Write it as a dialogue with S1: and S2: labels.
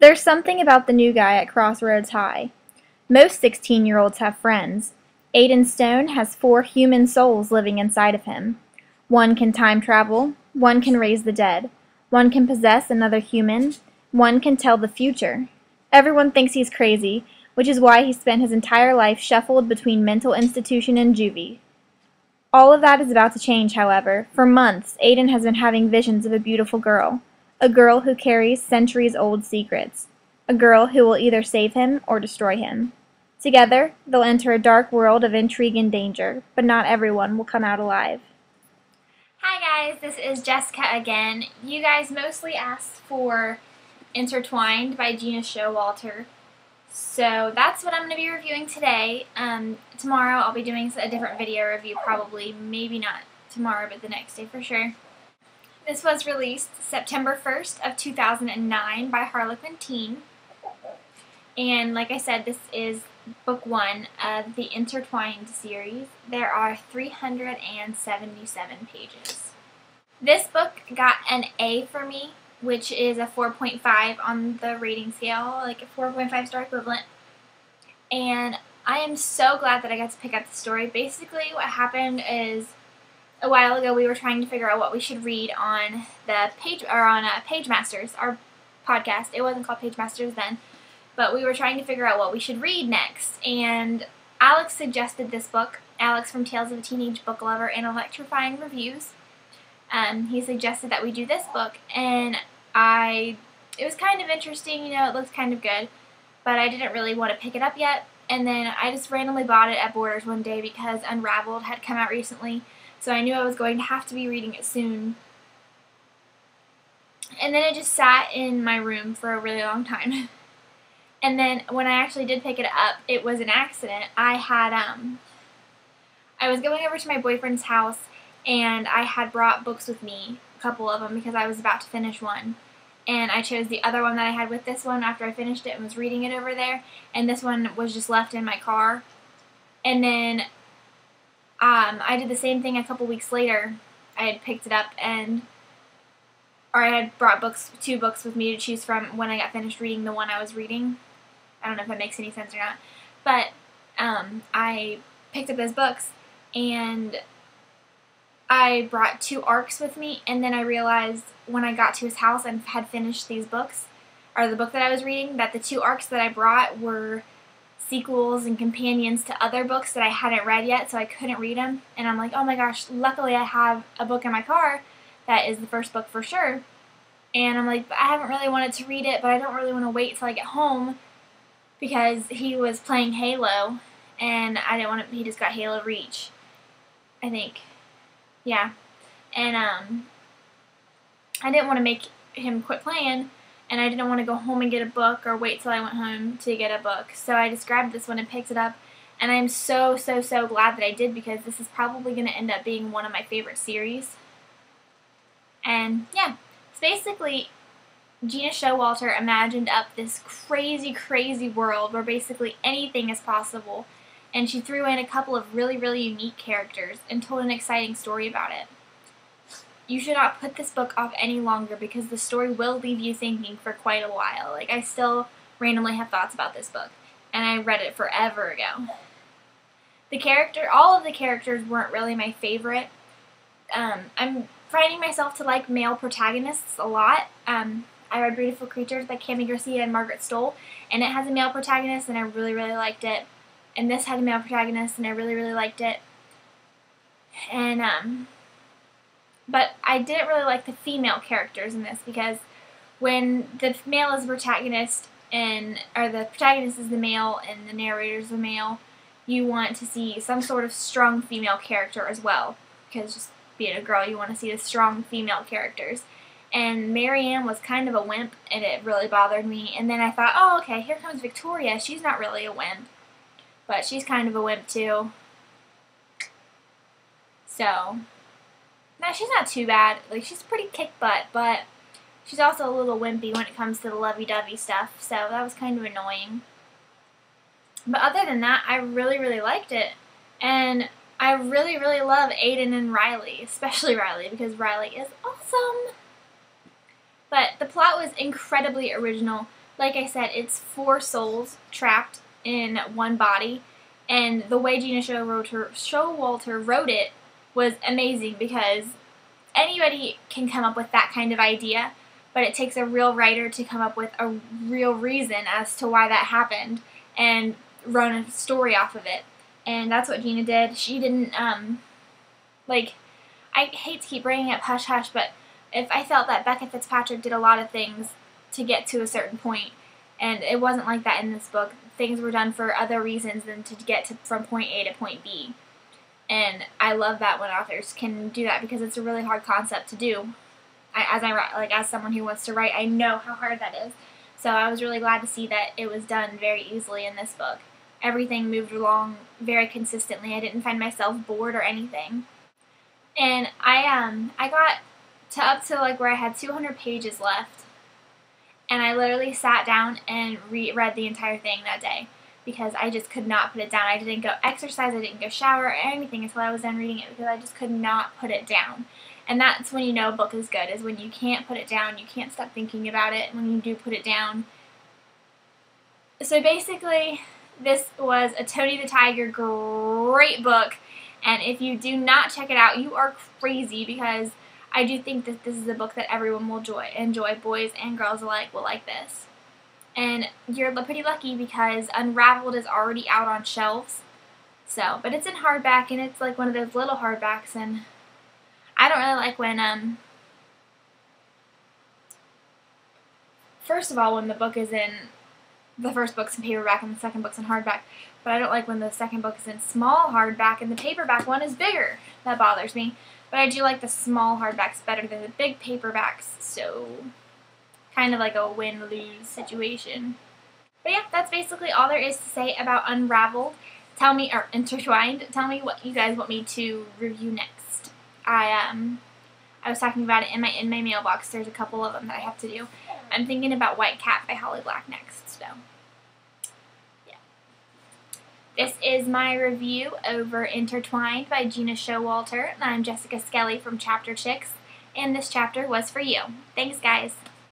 S1: There's something about the new guy at Crossroads High. Most 16-year-olds have friends. Aiden Stone has 4 human souls living inside of him. One can time travel, one can raise the dead, one can possess another human, one can tell the future. Everyone thinks he's crazy, which is why he spent his entire life shuffled between mental institution and juvie. All of that is about to change, however. For months, Aiden has been having visions of a girl who carries centuries-old secrets, a girl who will either save him or destroy him. Together, they'll enter a dark world of intrigue and danger, but not everyone will come out alive.
S2: Hi guys, this is Jessica again. You guys mostly asked for Intertwined by Gena Showalter. So that's what I'm going to be reviewing today. Tomorrow I'll be doing a different video review probably. Maybe not tomorrow, but the next day for sure. This was released September 1st of 2009 by Harlequin Teen. And like I said, this is book 1 of the Intertwined series. There are 377 pages. This book got an A for me, which is a 4.5 on the rating scale, like a 4.5 star equivalent. And I am so glad that I got to pick up the story. Basically, what happened is a while ago we were trying to figure out what we should read on the Page Masters, our podcast. It wasn't called Page Masters then, but we were trying to figure out what we should read next. And Alex suggested this book. Alex from Tales of a Teenage Book Lover and Electrifying Reviews. He suggested that we do this book, and it was kind of interesting, you know, it looks kind of good, but I didn't really want to pick it up yet, and then I just randomly bought it at Borders one day because Unraveled had come out recently, so I knew I was going to have to be reading it soon. And then it just sat in my room for a really long time. And then when I actually did pick it up, it was an accident. I was going over to my boyfriend's house, and I had brought books with me, a couple of them, because I was about to finish one. And I chose the other one that I had with this one after I finished it and was reading it over there. And this one was just left in my car. And then I did the same thing a couple weeks later. I had picked it up or I had brought 2 books with me to choose from when I got finished reading the one I was reading. I don't know if that makes any sense or not. But I picked up those books, and I brought 2 arcs with me, and then I realized when I got to his house and had finished these books, or the book that I was reading, that the 2 arcs that I brought were sequels and companions to other books that I hadn't read yet, so I couldn't read them. And I'm like, oh my gosh, luckily I have a book in my car that is the first book for sure. And I'm like, I haven't really wanted to read it, but I don't really want to wait till I get home because he was playing Halo, and I didn't want to, he just got Halo Reach, I think. Yeah, and I didn't want to make him quit playing, and I didn't want to go home and get a book or wait till I went home to get a book. So I just grabbed this one and picked it up, and I'm so, so, so glad that I did, because this is probably going to end up being one of my favorite series. And yeah, it's basically Gena Showalter imagined up this crazy, crazy world where basically anything is possible. And she threw in a couple of really, really unique characters and told an exciting story about it. You should not put this book off any longer, because the story will leave you thinking for quite a while. Like, I still randomly have thoughts about this book, and I read it forever ago. All of the characters weren't really my favorite. I'm finding myself to like male protagonists a lot. I read Beautiful Creatures by Cami Garcia and Margaret Stoll, and it has a male protagonist, and I really, really liked it. And this had a male protagonist, and I really, really liked it. And, but I didn't really like the female characters in this, because when the male is the protagonist, or the protagonist is the male and the narrator is the male, you want to see some sort of strong female character as well. Because just being a girl, you want to see the strong female characters. And Marianne was kind of a wimp, and it really bothered me. And then I thought, oh, okay, here comes Victoria. She's not really a wimp, but she's kind of a wimp too. So, no, she's not too bad. Like, she's pretty kick-butt, but she's also a little wimpy when it comes to the lovey-dovey stuff, so that was kind of annoying. But other than that, I really, really liked it. And I really, really love Aiden and Riley, especially Riley, because Riley is awesome. But the plot was incredibly original. like I said, it's 4 souls trapped in one body, and the way Gena Showalter wrote it was amazing, because anybody can come up with that kind of idea, but it takes a real writer to come up with a real reason as to why that happened and run a story off of it. And that's what Gena did. She didn't, like, I hate to keep bringing up Hush Hush, but if I felt that Becca Fitzpatrick did a lot of things to get to a certain point, and it wasn't like that in this book. Things were done for other reasons than to get from point A to point B. And I love that when authors can do that, because it's a really hard concept to do. As someone who wants to write, I know how hard that is. So I was really glad to see that it was done very easily in this book. Everything moved along very consistently. I didn't find myself bored or anything. And I got to up to like where I had 200 pages left, and I literally sat down and reread the entire thing that day, because I just could not put it down. I didn't go exercise, I didn't go shower or anything until I was done reading it, because I just could not put it down. And that's when you know a book is good, is when you can't put it down, you can't stop thinking about it when you do put it down. So basically, this was a Tony the Tiger great book, and if you do not check it out, you are crazy, because I do think that this is a book that everyone will enjoy. Boys and girls alike will like this. And you're pretty lucky, because Unraveled is already out on shelves. So, but it's in hardback, and it's like one of those little hardbacks, and I don't really like when, first of all, when the book is in, the first book's in paperback and the second book's in hardback, but I don't like when the second book is in small hardback and the paperback one is bigger. That bothers me. But I do like the small hardbacks better than the big paperbacks, so kind of like a win-lose situation. But yeah, that's basically all there is to say about Unraveled. Tell me, or Intertwined, tell me what you guys want me to review next. I was talking about it in my mailbox. There's a couple of them that I have to do. I'm thinking about White Cat by Holly Black next, so yeah. This is my review over Intertwined by Gena Showalter, and I'm Jessica Skelly from Chapter Chicks, and this chapter was for you. Thanks, guys.